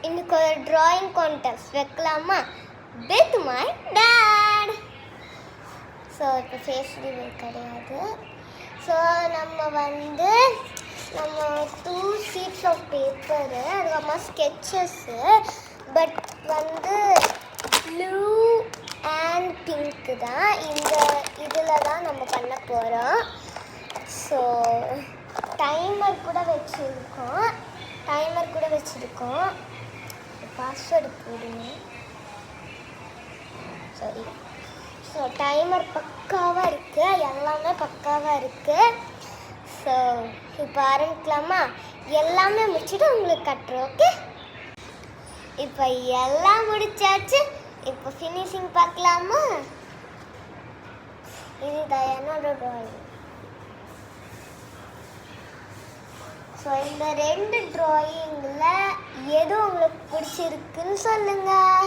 இன்னைக்கு ஒரு drawing contest வைக்கலாமா வித் மை டாட். ஸோ இப்போ ஃபேஸ் ரிவீல் கிடையாது. ஸோ நம்ம 2 sheets ஆஃப் பேப்பரு, அதுக்கப்புறமா sketches, but blue and pink தான் இதில் தான் நம்ம பண்ண போகிறோம். ஸோ டைமர் கூட வச்சுருக்கோம். பாஸ்வேர்டு போடுங்க. சரி. ஸோ டைமர் பக்காவாக இருக்குது, எல்லாமே பக்காவாக இருக்குது. ஸோ இப்போ ஆரம்பிக்கலாமா? எல்லாமே முடிச்சுட்டு உங்களுக்கு கட்டுறோம். ஓகே, இப்போ எல்லாம் முடிச்சாச்சு. இப்போ ஃபினிஷிங் பார்க்கலாமா? இதுதான் என்னோட ட்ராயிங். ஸோ இந்த 2 ட்ராயிங்கில் எது உங்களுக்கு பிடிச்சிருக்குன்னு சொல்லுங்கள்.